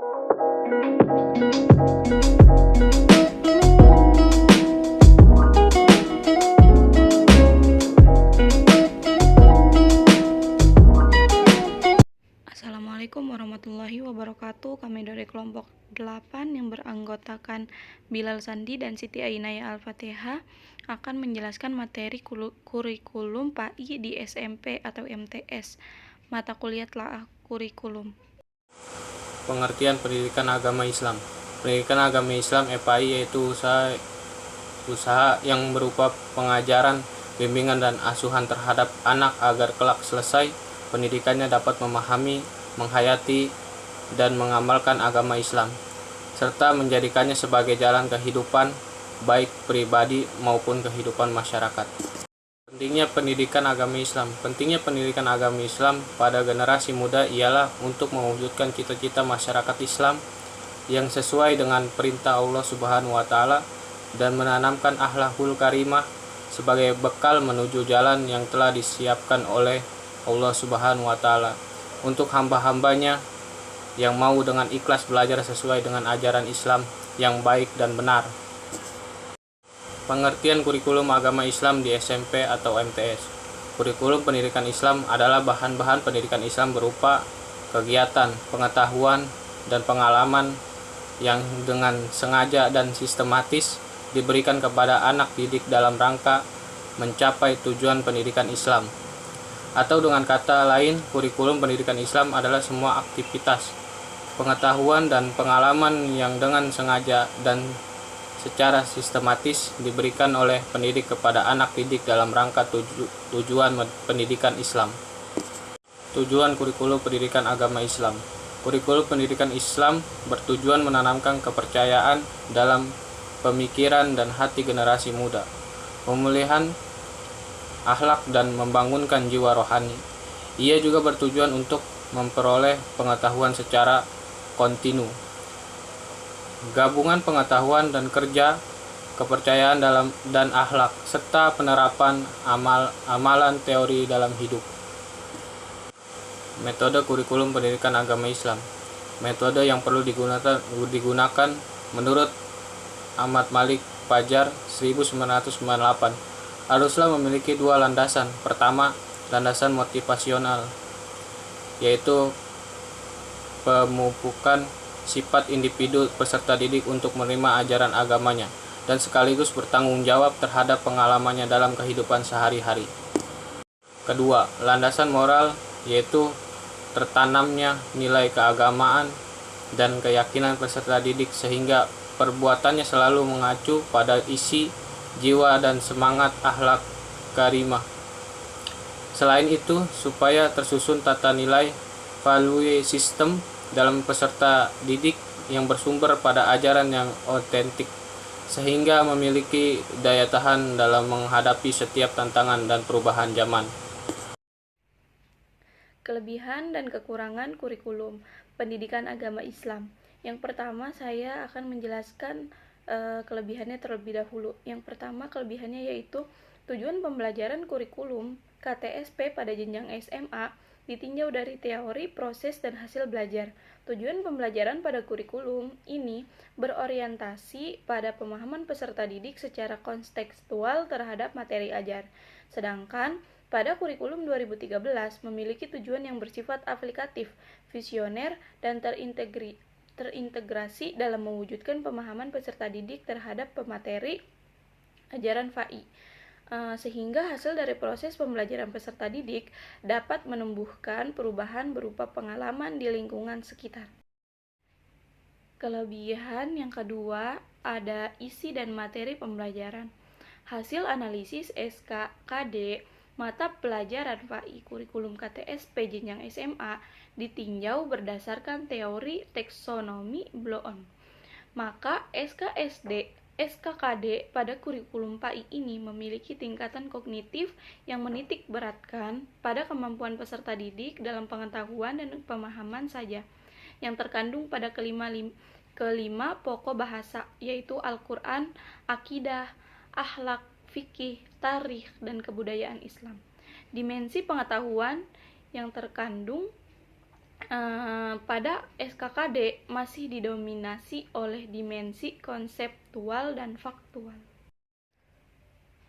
Assalamualaikum warahmatullahi wabarakatuh. Kami dari kelompok 8 yang beranggotakan Bilal Sandi dan Siti Ainaya Al-Fatihah akan menjelaskan materi kurikulum PAI di SMP atau MTS. Mata kuliah telaah kurikulum. Pengertian pendidikan agama Islam. Pendidikan agama Islam (PAI) yaitu usaha yang berupa pengajaran, bimbingan dan asuhan terhadap anak agar kelak selesai pendidikannya dapat memahami, menghayati dan mengamalkan agama Islam serta menjadikannya sebagai jalan kehidupan baik pribadi maupun kehidupan masyarakat. Pentingnya pendidikan agama Islam. Pentingnya pendidikan agama Islam pada generasi muda ialah untuk mewujudkan cita-cita masyarakat Islam yang sesuai dengan perintah Allah Subhanahu wa taala dan menanamkan akhlakul karimah sebagai bekal menuju jalan yang telah disiapkan oleh Allah Subhanahu wa taala untuk hamba-hambanya yang mau dengan ikhlas belajar sesuai dengan ajaran Islam yang baik dan benar. Pengertian kurikulum agama Islam di SMP atau MTS. Kurikulum pendidikan Islam adalah bahan-bahan pendidikan Islam berupa kegiatan, pengetahuan, dan pengalaman yang dengan sengaja dan sistematis diberikan kepada anak didik dalam rangka mencapai tujuan pendidikan Islam. Atau dengan kata lain, kurikulum pendidikan Islam adalah semua aktivitas, pengetahuan dan pengalaman yang dengan sengaja dan secara sistematis diberikan oleh pendidik kepada anak didik dalam rangka tujuan pendidikan Islam. Tujuan kurikulum pendidikan agama Islam. Kurikulum pendidikan Islam bertujuan menanamkan kepercayaan dalam pemikiran dan hati generasi muda, pemulihan akhlak dan membangunkan jiwa rohani. Ia juga bertujuan untuk memperoleh pengetahuan secara kontinu, gabungan pengetahuan dan kerja, kepercayaan dan akhlak, serta penerapan amalan teori dalam hidup. Metode kurikulum pendidikan agama Islam. Metode yang perlu digunakan menurut Ahmad Malik Fajar 1998 haruslah memiliki dua landasan. Pertama, landasan motivasional, yaitu pemupukan sifat individu peserta didik untuk menerima ajaran agamanya dan sekaligus bertanggung jawab terhadap pengalamannya dalam kehidupan sehari-hari. Kedua, landasan moral, yaitu tertanamnya nilai keagamaan dan keyakinan peserta didik sehingga perbuatannya selalu mengacu pada isi jiwa dan semangat akhlak karimah. Selain itu, supaya tersusun tata nilai value system dalam peserta didik yang bersumber pada ajaran yang otentik sehingga memiliki daya tahan dalam menghadapi setiap tantangan dan perubahan zaman. Kelebihan dan kekurangan kurikulum pendidikan agama Islam. Yang pertama, saya akan menjelaskan kelebihannya terlebih dahulu. Yang pertama, kelebihannya yaitu tujuan pembelajaran kurikulum KTSP pada jenjang SMA ditinjau dari teori, proses, dan hasil belajar. Tujuan pembelajaran pada kurikulum ini berorientasi pada pemahaman peserta didik secara kontekstual terhadap materi ajar. Sedangkan pada kurikulum 2013 memiliki tujuan yang bersifat aplikatif, visioner, dan terintegrasi dalam mewujudkan pemahaman peserta didik terhadap pemateri ajaran PAI, sehingga hasil dari proses pembelajaran peserta didik dapat menumbuhkan perubahan berupa pengalaman di lingkungan sekitar. Kelebihan yang kedua ada isi dan materi pembelajaran. Hasil analisis SKKD mata pelajaran PAI kurikulum KTSP jenjang SMA ditinjau berdasarkan teori taksonomi Bloom. Maka SKKD pada kurikulum PAI ini memiliki tingkatan kognitif yang menitik beratkan pada kemampuan peserta didik dalam pengetahuan dan pemahaman saja, yang terkandung pada kelima pokok bahasa, yaitu Al-Quran, akidah, akhlak, fikih, tarikh, dan kebudayaan Islam. Dimensi pengetahuan yang terkandung Pada SKKD masih didominasi oleh dimensi konseptual dan faktual.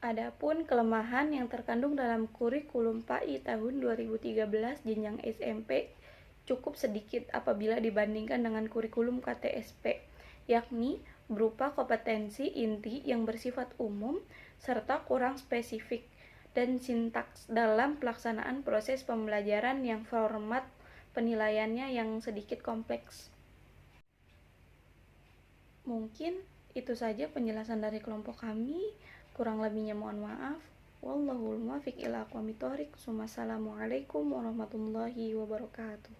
Adapun kelemahan yang terkandung dalam kurikulum PAI tahun 2013 jenjang SMP cukup sedikit apabila dibandingkan dengan kurikulum KTSP, yakni berupa kompetensi inti yang bersifat umum serta kurang spesifik dan sintaks dalam pelaksanaan proses pembelajaran yang format penilaiannya yang sedikit kompleks. Mungkin itu saja penjelasan dari kelompok kami. Kurang lebihnya mohon maaf. Wallahul muwaffiq ila aqwamit thoriq. Wassalamualaikum warahmatullahi wabarakatuh.